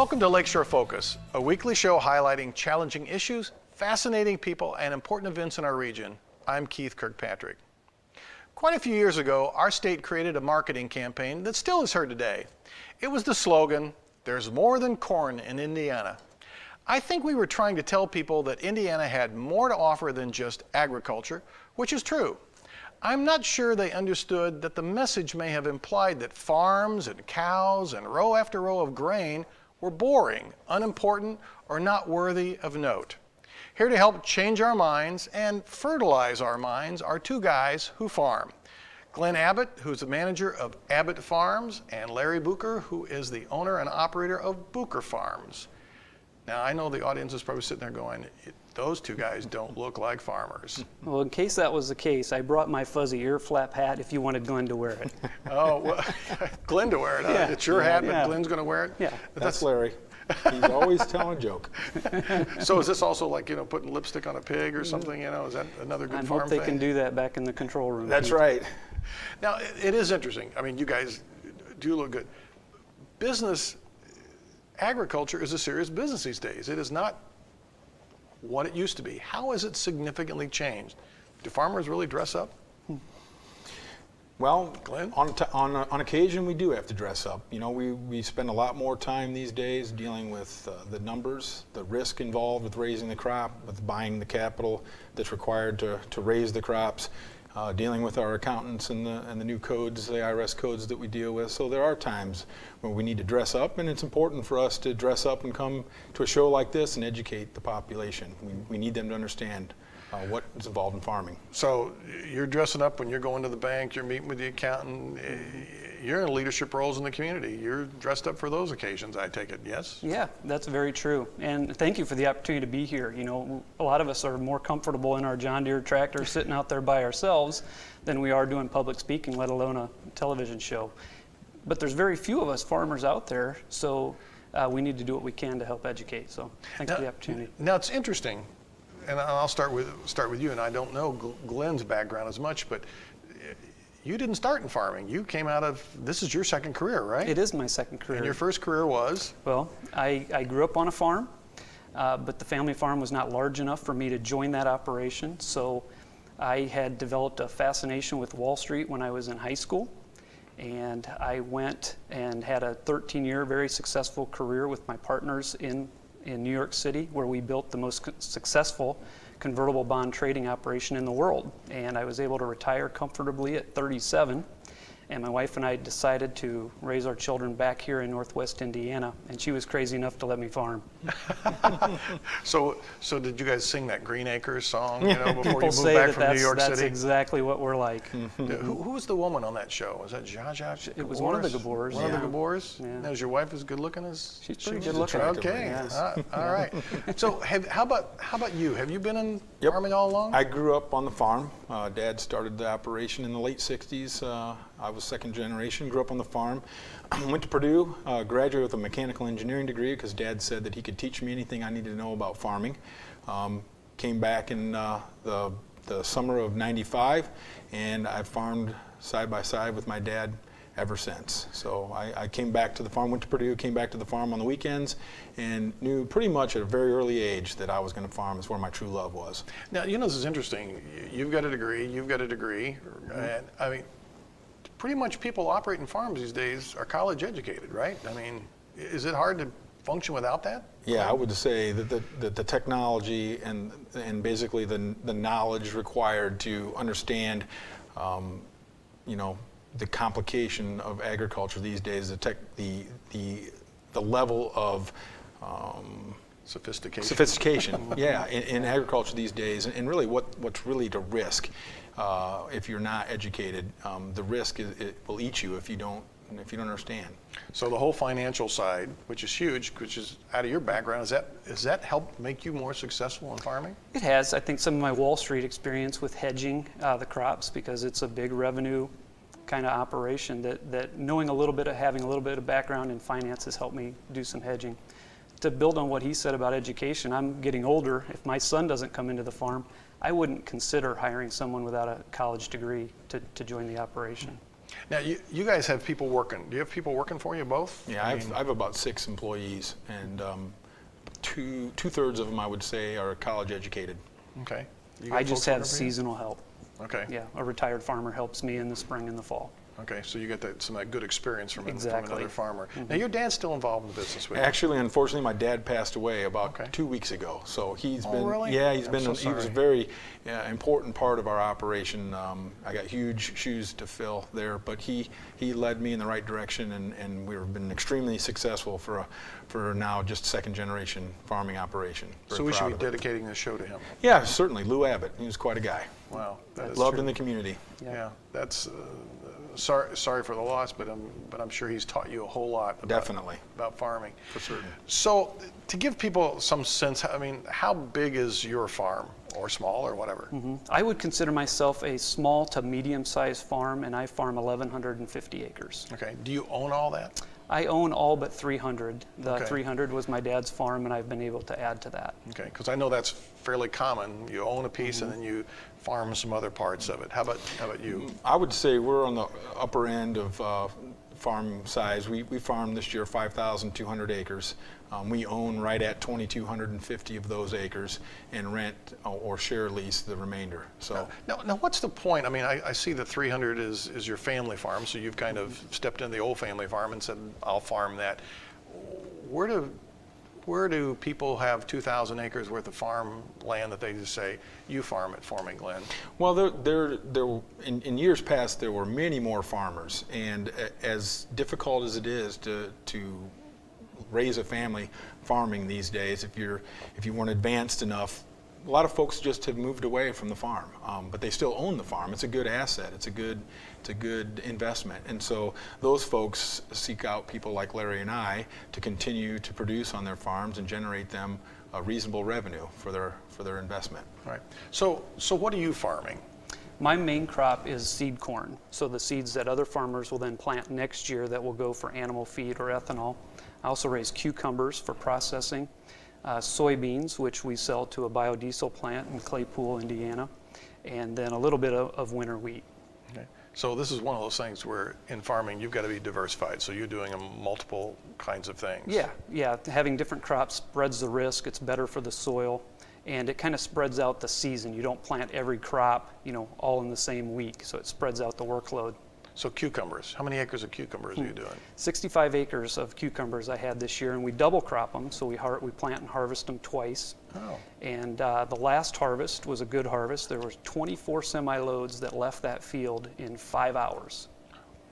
Welcome to Lakeshore Focus, a weekly show highlighting challenging issues, fascinating people, and important events in our region. I'm Keith Kirkpatrick. Quite a few years ago, our state created a marketing campaign that still is heard today. It was the slogan, "There's more than corn in Indiana." I think we were trying to tell people that Indiana had more to offer than just agriculture, which is true. I'm not sure they understood that the message may have implied that farms and cows and row after row of grain were boring, unimportant, or not worthy of note. Here to help change our minds and fertilize our minds are two guys who farm. Glenn Abbett, who's the manager of Abbett Farms, and Larry Bucher, who is the owner and operator of Bucher Farms. Now, I know the audience is probably sitting there going, those two guys don't look like farmers. Well, in case that was the case, I brought my fuzzy ear flap hat if you wanted Glenn to wear it. Oh, well, Glenn to wear it, huh? Yeah. It's your hat, but Glenn's going to wear it? Yeah. That's Larry. He's always telling a joke. So is this also like, putting lipstick on a pig or something, Is that another good farm thing? I hope they can do that back in the control room. That's right. Now, it is interesting. I mean, you guys do look good. Agriculture is a serious business these days. It is not what it used to be. How has it significantly changed? Do farmers really dress up? Well, Glenn? on occasion we do have to dress up. We spend a lot more time these days dealing with the numbers, the risk involved with raising the crop, with buying the capital that's required to raise the crops, dealing with our accountants and the new codes, the IRS codes that we deal with. So there are times when we need to dress up, and it's important for us to dress up and come to a show like this and educate the population. We need them to understand what is involved in farming. So you're dressing up when you're going to the bank, you're meeting with the accountant, you're in leadership roles in the community. You're dressed up for those occasions, I take it, yes? Yeah, that's very true. And thank you for the opportunity to be here. A lot of us are more comfortable in our John Deere tractor sitting out there by ourselves than we are doing public speaking, let alone a television show. But there's very few of us farmers out there, so we need to do what we can to help educate. So thanks for the opportunity. Now it's interesting. And I'll start with you, and I don't know Glenn's background as much, but you didn't start in farming. You came this is your second career, right? It is my second career. And your first career was? Well, I grew up on a farm, but the family farm was not large enough for me to join that operation, so I had developed a fascination with Wall Street when I was in high school, and I went and had a 13-year very successful career with my partners in New York City, where we built the most successful convertible bond trading operation in the world. And I was able to retire comfortably at 37. And my wife and I decided to raise our children back here in Northwest Indiana, and she was crazy enough to let me farm. So did you guys sing that Green Acres song, before you moved say back from New York that's City? exactly what we're like. Who was the woman on that show? Was that Zsa? It was one of the Gabors. One of the Gabors? Yeah. Now, is your wife as good looking as? She's pretty good looking. Okay, Yes. all right. So how about you? Have you been in farming all along? I grew up on the farm. Dad started the operation in the late 60s. I was second generation, grew up on the farm. Went to Purdue, graduated with a mechanical engineering degree because Dad said that he could teach me anything I needed to know about farming. Came back in the summer of '95, and I farmed side by side with my dad ever since. So I came back to the farm, went to Purdue, came back to the farm on the weekends, and knew pretty much at a very early age that I was going to farm is where my true love was. Now, this is interesting. You've got a degree, and I mean, pretty much people operating farms these days are college educated, right? I mean, is it hard to function without that? Yeah, I would say that the technology and basically the knowledge required to understand, the complication of agriculture these days, the level of sophistication, yeah, in agriculture these days, and really what's really the risk. If you're not educated, the risk it will eat you if you don't understand. So the whole financial side, which is huge, which is out of your background, has that helped make you more successful in farming? It has. I think some of my Wall Street experience with hedging the crops, because it's a big revenue kind of operation, that having a little bit of background in finance has helped me do some hedging. To build on what he said about education, I'm getting older. If my son doesn't come into the farm, I wouldn't consider hiring someone without a college degree to join the operation. Now, you guys have people working. Do you have people working for you both? Yeah, I have about 6 employees, and two-thirds of them, I would say, are college educated. Okay. You got I just folks have working for you? seasonal help. Okay. Yeah, a retired farmer helps me in the spring and the fall. Okay, so you get some of that good experience from Exactly. another farmer. Now, your dad's still involved in the business with you. Actually, unfortunately, my dad passed away about Okay. 2 weeks ago. So he's Oh, been, really? yeah, he's I'm been, so he was a sorry. very important part of our operation. I got huge shoes to fill there, but he led me in the right direction, and we've been extremely successful for now just second generation farming operation. Very So we should proud be of it. dedicating this show to him. Yeah, certainly. Lou Abbett, he was quite a guy. Wow, that is Loved true. in the community. Yeah, that's sorry for the loss, but I'm sure he's taught you a whole lot Definitely. about farming. For certain. So to give people some sense, I mean, how big is your farm, or small, or whatever? I would consider myself a small to medium-sized farm, and I farm 1,150 acres. Okay. Do you own all that? I own all but 300. The Okay. 300 was my dad's farm, and I've been able to add to that. Okay, because I know that's fairly common. You own a piece and then you farm some other parts of it. How about you? I would say we're on the upper end of farm size. We farmed this year 5,200 acres. We own right at 2,250 of those acres and rent or share lease the remainder. So Now, what's the point? I mean, I see the 300 is your family farm, so you've kind of stepped in the old family farm and said, I'll farm that. Where do people have 2,000 acres worth of farm land that they just say, you farm it for me, Glenn? well, in years past there were many more farmers, and as difficult as it is to raise a family farming these days, if you weren't advanced enough, a lot of folks just have moved away from the farm, but they still own the farm. It's a good asset. It's a good investment, and so those folks seek out people like Larry and I to continue to produce on their farms and generate them a reasonable revenue for their investment. All right. So what are you farming? My main crop is seed corn, so the seeds that other farmers will then plant next year that will go for animal feed or ethanol. I also raise cucumbers for processing, soybeans, which we sell to a biodiesel plant in Claypool, Indiana, and then a little bit of winter wheat. Okay. So this is one of those things where in farming you've got to be diversified. So you're doing multiple kinds of things. Yeah, having different crops spreads the risk. It's better for the soil, and it kind of spreads out the season. You don't plant every crop, all in the same week, so it spreads out the workload. So cucumbers, how many acres of cucumbers are you doing? 65 acres of cucumbers I had this year, and we double crop them, so we plant and harvest them twice. Oh. And the last harvest was a good harvest. There was 24 semi-loads that left that field in 5 hours.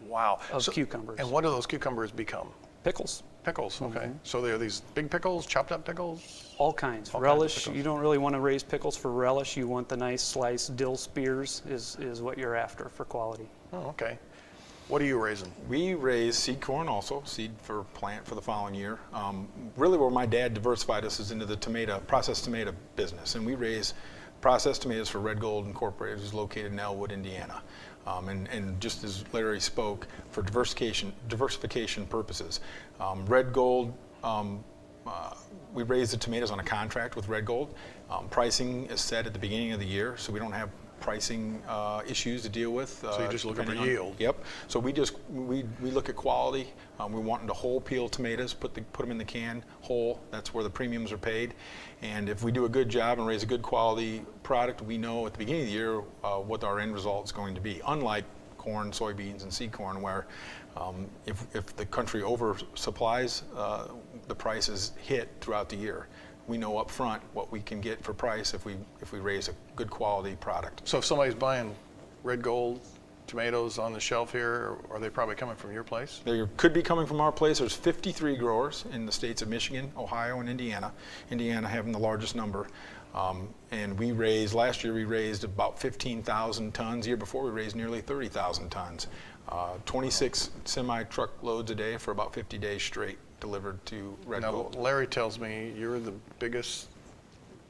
Wow. Of cucumbers. And what do those cucumbers become? Pickles, Pickles, okay. So they're these big pickles, chopped up pickles? all kinds. All kinds of Relish, pickles. you don't really want to raise pickles for relish. You want the nice sliced dill spears is what you're after for quality. Oh, okay. What are you raising? We raise seed corn also, seed for plant for the following year. Really where my dad diversified us is into the processed tomato business. And we raise processed tomatoes for Red Gold Incorporated, who's located in Elwood, Indiana. And just as Larry spoke, for diversification purposes. Red Gold, we raise the tomatoes on a contract with Red Gold. Pricing is set at the beginning of the year, so we don't have pricing issues to deal with. So you're just looking for depending on- yield. Yep. So we look at quality. We want to whole peel tomatoes, put them in the can whole. That's where the premiums are paid. And if we do a good job and raise a good quality product, we know at the beginning of the year what our end result is going to be. Unlike corn, soybeans, and seed corn, where if the country oversupplies, the prices hit throughout the year. We know up front what we can get for price if we raise a good quality product. So if somebody's buying Red Gold tomatoes on the shelf here, are they probably coming from your place? They could be coming from our place. There's 53 growers in the states of Michigan, Ohio, and Indiana. Indiana having the largest number. And last year we raised about 15,000 tons. The year before we raised nearly 30,000 tons. 26 semi-truck loads a day for about 50 days straight delivered to Red Now, Gold. Larry tells me you're the biggest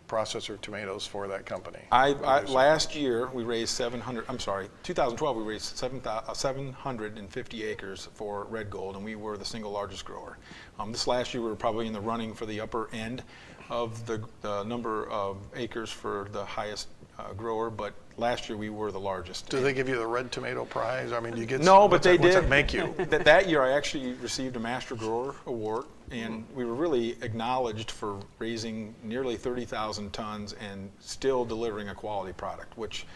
processor of tomatoes for that company. Last year we raised 2012 we raised 750 acres for Red Gold, and we were the single largest grower. This last year we were probably in the running for the upper end. of the number of acres for the highest grower, but last year we were the largest. Do they give you the Red Tomato Prize? I mean, do you get No, but what's they that- what's did. that make you? That year I actually received a Master Grower Award, and we were really acknowledged for raising nearly 30,000 tons and still delivering a quality product, which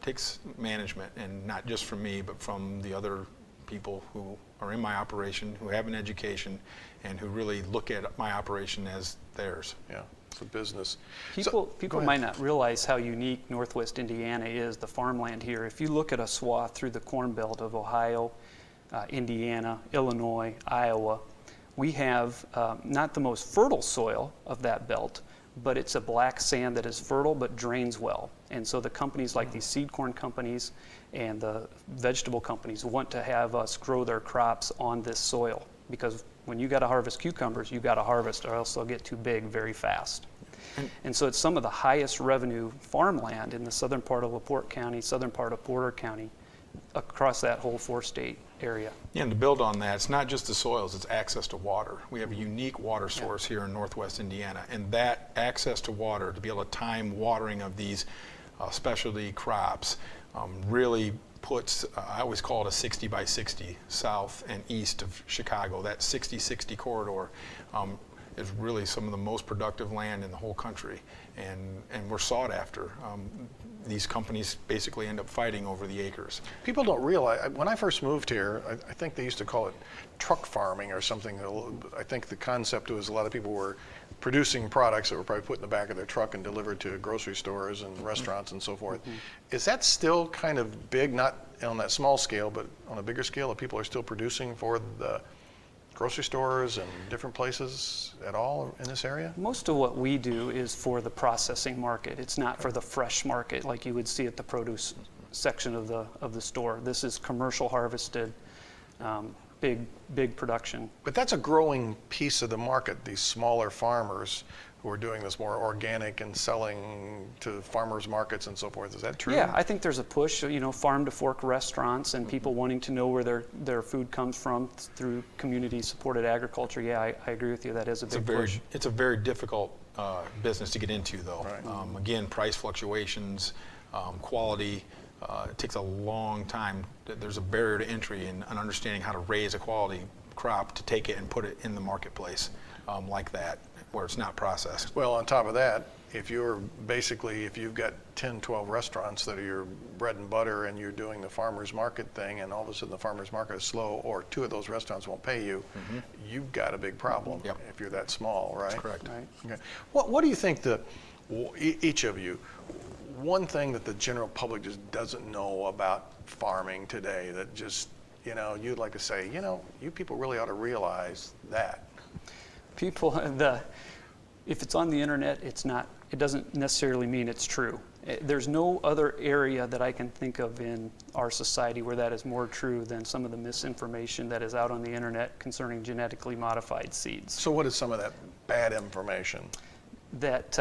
takes management, and not just from me, but from the other people who are in my operation, who have an education, and who really look at my operation as theirs. Yeah, it's a business. People go ahead. might not realize how unique Northwest Indiana is, the farmland here. If you look at a swath through the Corn Belt of Ohio, Indiana, Illinois, Iowa, we have not the most fertile soil of that belt, but it's a black sand that is fertile but drains well. And so the companies like these seed corn companies and the vegetable companies want to have us grow their crops on this soil, because when you got to harvest cucumbers, you got to harvest or else they'll get too big very fast. And so it's some of the highest revenue farmland in the southern part of LaPorte County, southern part of Porter County, across that whole 4-state area. Yeah, and to build on that, it's not just the soils, it's access to water. We have a unique water source here in Northwest Indiana, and that access to water, to be able to time watering of these specialty crops, really puts, I always call it a 60 by 60 south and east of Chicago. That 60-60 corridor is really some of the most productive land in the whole country, and we're sought after. These companies basically end up fighting over the acres. People don't realize, when I first moved here, I think they used to call it truck farming or something. I think the concept was a lot of people were producing products that were probably put in the back of their truck and delivered to grocery stores and restaurants and so forth. Is that still kind of big, not on that small scale, but on a bigger scale, that people are still producing for the grocery stores and different places at all in this area? Most of what we do is for the processing market. It's not for the fresh market like you would see at the produce section of the store. This is commercial harvested, big production. But that's a growing piece of the market, these smaller farmers who are doing this more organic and selling to farmers markets and so forth. Is that true? Yeah, I think there's a push, farm to fork restaurants and people wanting to know where their food comes from through community supported agriculture. Yeah, I agree with you. That is a big push. It's a very difficult business to get into, though. Right. Again, price fluctuations, quality. It takes a long time. There's a barrier to entry in understanding how to raise a quality crop to take it and put it in the marketplace like that, where it's not processed. Well, on top of that, if you've got 10, 12 restaurants that are your bread and butter and you're doing the farmer's market thing and all of a sudden the farmer's market is slow or 2 of those restaurants won't pay you, you've got a big problem if you're that small, right? That's correct. Right. Okay. What do you think each of you, one thing that the general public just doesn't know about farming today that just, you'd like to say, you people really ought to realize that? People, if it's on the internet, it doesn't necessarily mean it's true. There's no other area that I can think of in our society where that is more true than some of the misinformation that is out on the internet concerning genetically modified seeds. So what is some of that bad information? That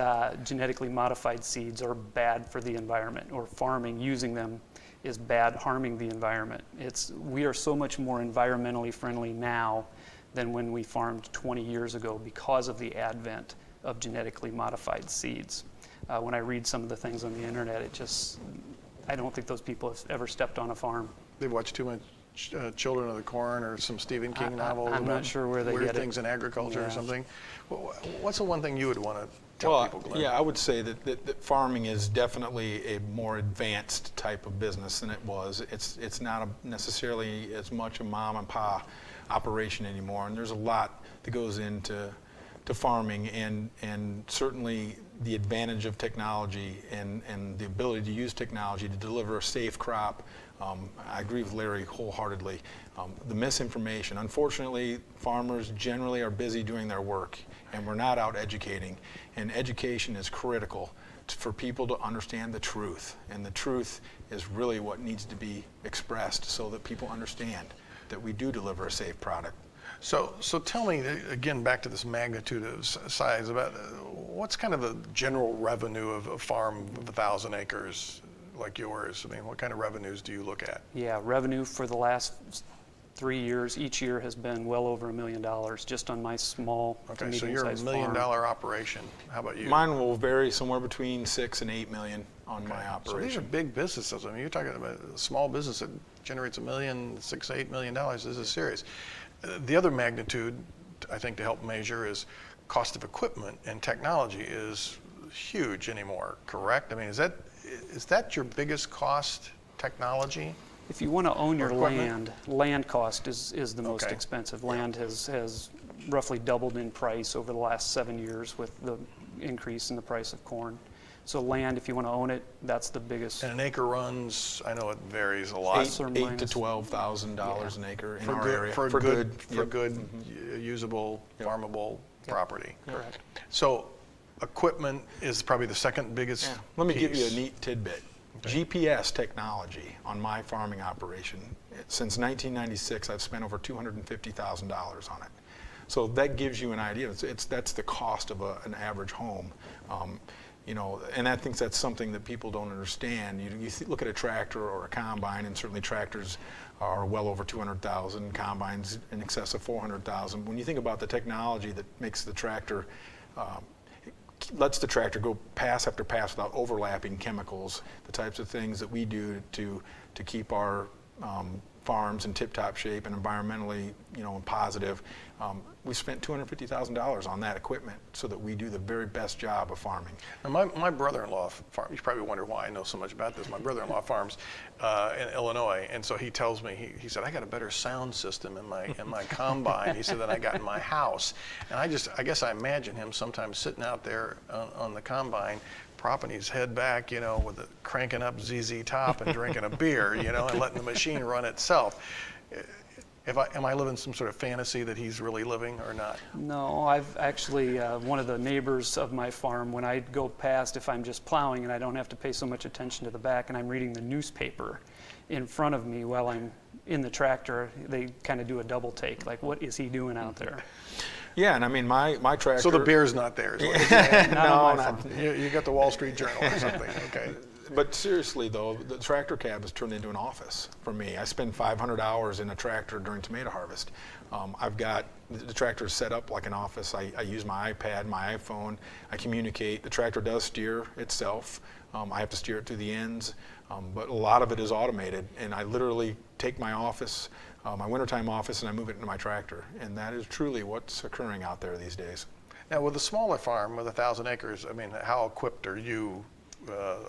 genetically modified seeds are bad for the environment, or farming using them is bad, harming the environment. We are so much more environmentally friendly now than when we farmed 20 years ago because of the advent of genetically modified seeds. When I read some of the things on the internet, I don't think those people have ever stepped on a farm. They've watched too much Children of the Corn or some Stephen King novel. I'm not sure where they Weird get it. Things in Agriculture or Yeah. something. What's the one thing you would want to tell people to learn? Yeah, I would say that farming is definitely a more advanced type of business than it was. It's not necessarily as much a mom and pop operation anymore, and there's a lot that goes into farming, and certainly the advantage of technology and the ability to use technology to deliver a safe crop. I agree with Larry wholeheartedly. The misinformation, unfortunately, farmers generally are busy doing their work, and we're not out educating, and education is critical for people to understand the truth, and the truth is really what needs to be expressed so that people understand that we do deliver a safe product. So tell me, again, back to this magnitude of size, about what's kind of the general revenue of a farm of 1,000 acres like yours? I mean, what kind of revenues do you look at? Yeah, revenue for the last 3 years, each year has been well over $1 million just on my small to Okay, so you're a medium-sized $1 million farm. operation. How about you? Mine will vary somewhere between 6 and 8 million on my So these are operation. big businesses. I mean, you're talking about a small business that generates $1 million, $6, $8 million. This is serious. The other magnitude, I think, to help measure is cost of equipment, and technology is huge anymore, correct? I mean, is that your biggest cost, technology? If you want to own your equipment? land cost is the most Okay. expensive. Land has roughly doubled in price over the last 7 years with the increase in the price of corn. So land, if you want to own it, that's the biggest. And an acre runs, I know it varies a lot. Plus or $8 to minus. $12,000 an acre in For our good, area. for Yep. good, usable, farmable property. Correct. So equipment is probably the second biggest Yeah. Let me give you a piece. neat tidbit. Okay. GPS technology on my farming operation, since 1996, I've spent over $250,000 on it. So that gives you an idea. That's the cost of an average home. You know, and I think that's something that people don't understand. You look at a tractor or a combine, and certainly tractors are well over 200,000, combines in excess of 400,000. When you think about the technology that makes the tractor, lets the tractor go pass after pass without overlapping chemicals, the types of things that we do to keep our farms in tip-top shape and environmentally, you know, positive. We spent $250,000 on that equipment so that we do the very best job of farming. And my brother-in-law farms. You probably wonder why I know so much about this. My brother-in-law farms in Illinois, and so he tells me, he said, I got a better sound system in my combine, he said, than I got in my house. And I guess I imagine him sometimes sitting out there on the combine, propping his head back, you know, with cranking up ZZ Top and drinking a beer, you know, and letting the machine run itself. Am I living some sort of fantasy that he's really living or not? No, I've actually, one of the neighbors of my farm, when I go past, if I'm just plowing and I don't have to pay so much attention to the back and I'm reading the newspaper in front of me while I'm in the tractor, they kind of do a double take, like, what is he doing out there? Yeah, and I mean, my tractor... So the beer's not there, is what you're saying? Not on my farm. You got the Wall Street Journal or something, okay. But seriously, though, the tractor cab has turned into an office for me. I spend 500 hours in a tractor during tomato harvest. I've got the tractor set up like an office. I use my iPad, my iPhone. I communicate. The tractor does steer itself. I have to steer it to the ends, but a lot of it is automated. And I literally take my office, my wintertime office, and I move it into my tractor. And that is truly what's occurring out there these days. Now, with a smaller farm with 1,000 acres, I mean, how equipped are you?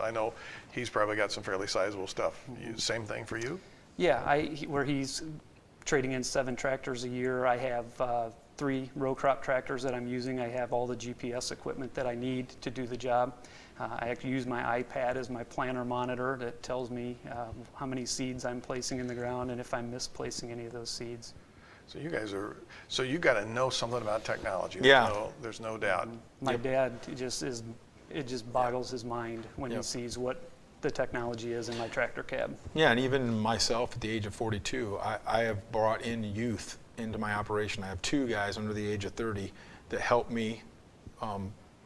I know he's probably got some fairly sizable stuff. Same thing for you? Yeah, where he's trading in 7 tractors a year, I have 3 row crop tractors that I'm using. I have all the GPS equipment that I need to do the job. I use my iPad as my planter monitor that tells me how many seeds I'm placing in the ground and if I'm misplacing any of those seeds. So you got to know something about technology. Yeah. There's no doubt. My dad it just boggles his mind when he Yep. sees what the technology is in my tractor cab. Yeah, and even myself at the age of 42, I have brought in youth into my operation. I have 2 guys under the age of 30 that help me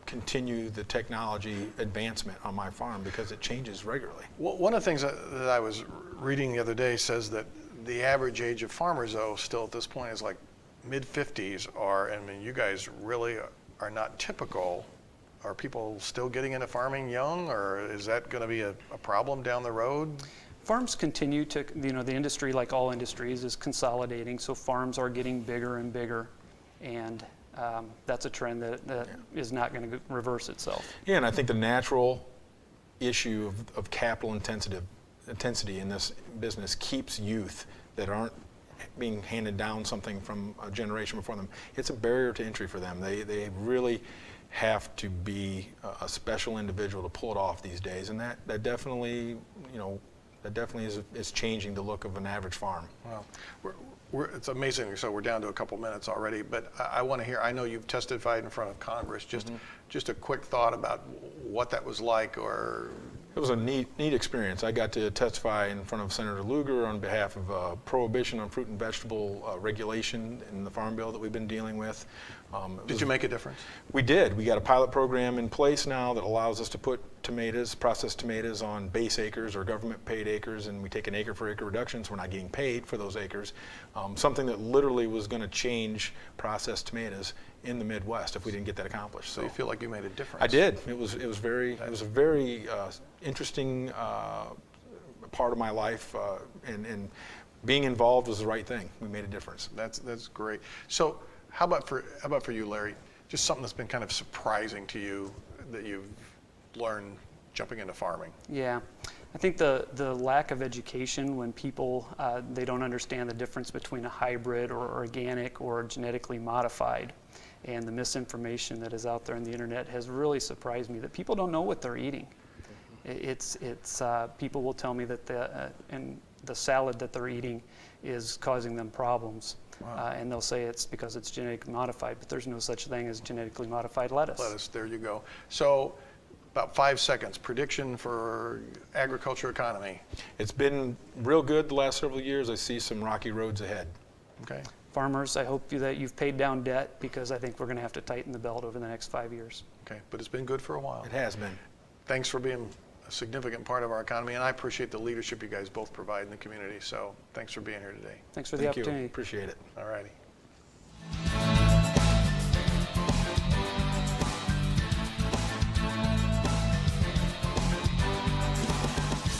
continue the technology advancement on my farm because it changes regularly. Well, one of the things that I was reading the other day says that the average age of farmers, though, still at this point is like mid-50s, I mean, you guys really are not typical. Are people still getting into farming young, or is that going to be a problem down the road? Farms continue to, the industry, like all industries, is consolidating, so farms are getting bigger and bigger, and that's a trend that is not going to reverse itself. Yeah, and I think the natural issue of capital intensity in this business keeps youth that aren't being handed down something from a generation before them. It's a barrier to entry for them. They really have to be a special individual to pull it off these days, and that definitely, is changing the look of an average farm. Well, it's amazing. So we're down to a couple minutes already, but I want to hear. I know you've testified in front of Congress. Just a quick thought about what that was like, or. It was a neat experience. I got to testify in front of Senator Lugar on behalf of prohibition on fruit and vegetable regulation in the farm bill that we've been dealing with. Did you make a difference? We did. We got a pilot program in place now that allows us to put tomatoes, processed tomatoes, on base acres or government paid acres, and we take an acre for acre reduction, so we're not getting paid for those acres. Something that literally was going to change processed tomatoes in the Midwest if we didn't get that accomplished. So you feel like you made a difference? I did. It was a very interesting part of my life, and being involved was the right thing. We made a difference. That's great. So how about for you, Larry? Just something that's been kind of surprising to you that you've learned jumping into farming. Yeah, I think the lack of education when people they don't understand the difference between a hybrid or organic or genetically modified, and the misinformation that is out there on the internet has really surprised me that people don't know what they're eating. It's people will tell me that the salad that they're eating is causing them problems. Wow. And they'll say it's because it's genetically modified, but there's no such thing as genetically modified lettuce. There you go. So about 5 seconds, prediction for agriculture economy. It's been real good the last several years. I see some rocky roads ahead. Okay. Farmers, I hope that you've paid down debt, because I think we're going to have to tighten the belt over the next 5 years. Okay, but it's been good for a while. It has been. Thanks for being a significant part of our economy, and I appreciate the leadership you guys both provide in the community. So thanks for being here today. Thanks for the opportunity. You. Appreciate it. All righty.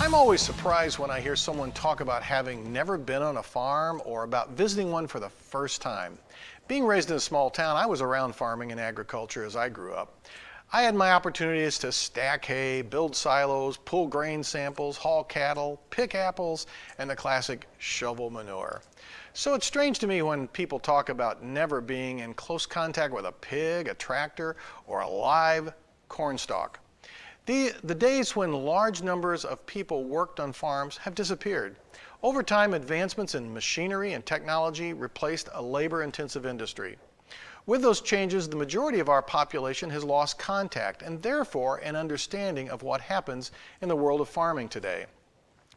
I'm always surprised when I hear someone talk about having never been on a farm or about visiting one for the first time. Being raised in a small town, I was around farming and agriculture as I grew up. I had my opportunities to stack hay, build silos, pull grain samples, haul cattle, pick apples, and the classic shovel manure. So it's strange to me when people talk about never being in close contact with a pig, a tractor, or a live corn stalk. The days when large numbers of people worked on farms have disappeared. Over time, advancements in machinery and technology replaced a labor-intensive industry. With those changes, the majority of our population has lost contact and therefore an understanding of what happens in the world of farming today.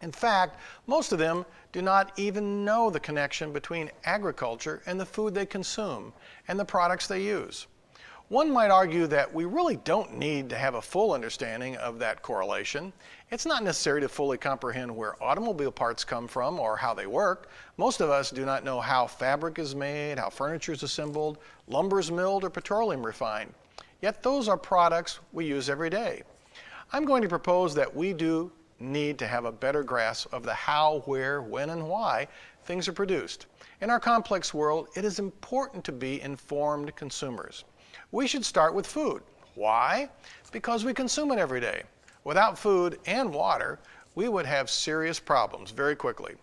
In fact, most of them do not even know the connection between agriculture and the food they consume and the products they use. One might argue that we really don't need to have a full understanding of that correlation. It's not necessary to fully comprehend where automobile parts come from or how they work. Most of us do not know how fabric is made, how furniture is assembled, lumber is milled, or petroleum refined. Yet those are products we use every day. I'm going to propose that we do need to have a better grasp of the how, where, when, and why things are produced. In our complex world, it is important to be informed consumers. We should start with food. Why? Because we consume it every day. Without food and water, we would have serious problems very quickly.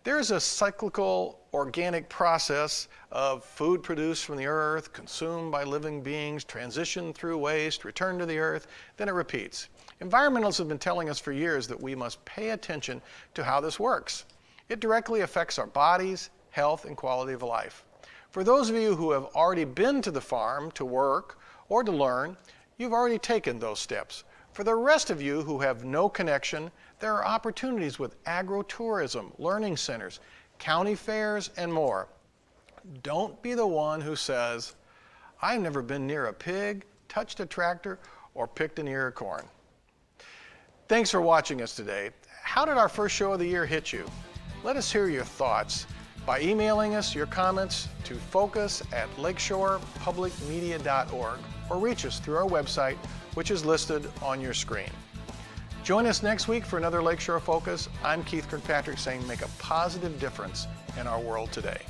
There is a cyclical organic process of food produced from the earth, consumed by living beings, transitioned through waste, returned to the earth, then it repeats. Environmentalists have been telling us for years that we must pay attention to how this works. It directly affects our bodies, health, and quality of life. For those of you who have already been to the farm to work or to learn, you've already taken those steps. For the rest of you who have no connection, there are opportunities with agro-tourism, learning centers, county fairs, and more. Don't be the one who says, I've never been near a pig, touched a tractor, or picked an ear of corn. Thanks for watching us today. How did our first show of the year hit you? Let us hear your thoughts by emailing us your comments to focus@lakeshorepublicmedia.org or reach us through our website, which is listed on your screen. Join us next week for another Lakeshore Focus. I'm Keith Kirkpatrick saying make a positive difference in our world today.